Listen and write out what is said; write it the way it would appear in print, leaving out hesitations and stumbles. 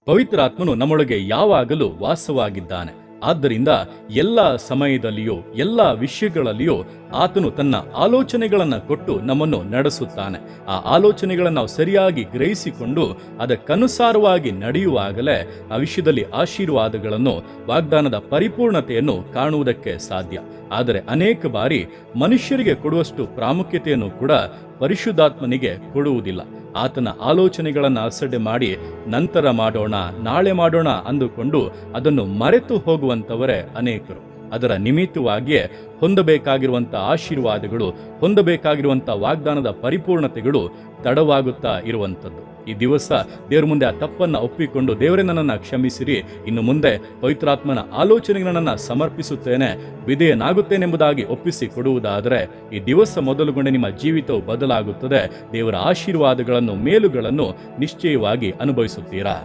ಪವಿತ್ರಾತ್ಮನು ನಮ್ಮೊಳಗೆ ಯಾವಾಗಲೂ ವಾಸವಾಗಿದ್ದಾನೆ. ಆದ್ದರಿಂದ ಎಲ್ಲ ಸಮಯದಲ್ಲಿಯೂ ಎಲ್ಲ ವಿಷಯಗಳಲ್ಲಿಯೂ ಆತನು ತನ್ನ ಆಲೋಚನೆಗಳನ್ನು ಕೊಟ್ಟು ನಮ್ಮನ್ನು ನಡೆಸುತ್ತಾನೆ. ಆ ಆಲೋಚನೆಗಳನ್ನು ನಾವು ಸರಿಯಾಗಿ ಗ್ರಹಿಸಿಕೊಂಡು ಅದಕ್ಕನುಸಾರವಾಗಿ ನಡೆಯುವಾಗಲೇ ಆ ವಿಷಯದಲ್ಲಿ ಆಶೀರ್ವಾದಗಳನ್ನು, ವಾಗ್ದಾನದ ಪರಿಪೂರ್ಣತೆಯನ್ನು ಕಾಣುವುದಕ್ಕೆ ಸಾಧ್ಯ. ಆದರೆ ಅನೇಕ ಬಾರಿ ಮನುಷ್ಯರಿಗೆ ಕೊಡುವಷ್ಟು ಪ್ರಾಮುಖ್ಯತೆಯನ್ನು ಕೂಡ ಪರಿಶುದ್ಧಾತ್ಮನಿಗೆ ಕೊಡುವುದಿಲ್ಲ. ಆತನ ಆಲೋಚನೆಗಳನ್ನು ಅಸಡ್ಡೆ ಮಾಡಿ ನಂತರ ಮಾಡೋಣ, ನಾಳೆ ಮಾಡೋಣ ಅಂದುಕೊಂಡು ಅದನ್ನು ಮರೆತು ಹೋಗುವಂಥವರೇ ಅನೇಕರು. ಅದರ ನಿಮಿತ್ತವಾಗಿಯೇ ಹೊಂದಬೇಕಾಗಿರುವಂಥ ಆಶೀರ್ವಾದಗಳು, ಹೊಂದಬೇಕಾಗಿರುವಂಥ ವಾಗ್ದಾನದ ಪರಿಪೂರ್ಣತೆಗಳು ತಡವಾಗುತ್ತಾ ಇರುವಂಥದ್ದು. ಈ ದಿವಸ ದೇವರ ಮುಂದೆ ಆ ತಪ್ಪನ್ನು ಒಪ್ಪಿಕೊಂಡು, ದೇವರೇ ನನ್ನನ್ನು ಕ್ಷಮಿಸಿರಿ, ಇನ್ನು ಮುಂದೆ ಪವಿತ್ರಾತ್ಮನ ಆಲೋಚನೆಗಳನ್ನು ಸಮರ್ಪಿಸುತ್ತೇನೆ, ವಿಧೇಯನಾಗುತ್ತೇನೆಂಬುದಾಗಿ ಒಪ್ಪಿಸಿ ಕೊಡುವುದಾದರೆ ಈ ದಿವಸ ಮೊದಲುಗೊಂಡು ನಿಮ್ಮ ಜೀವಿತವು ಬದಲಾಗುತ್ತದೆ. ದೇವರ ಆಶೀರ್ವಾದಗಳನ್ನು, ಮೇಲುಗಳನ್ನು ನಿಶ್ಚಯವಾಗಿ ಅನುಭವಿಸುತ್ತೀರಾ?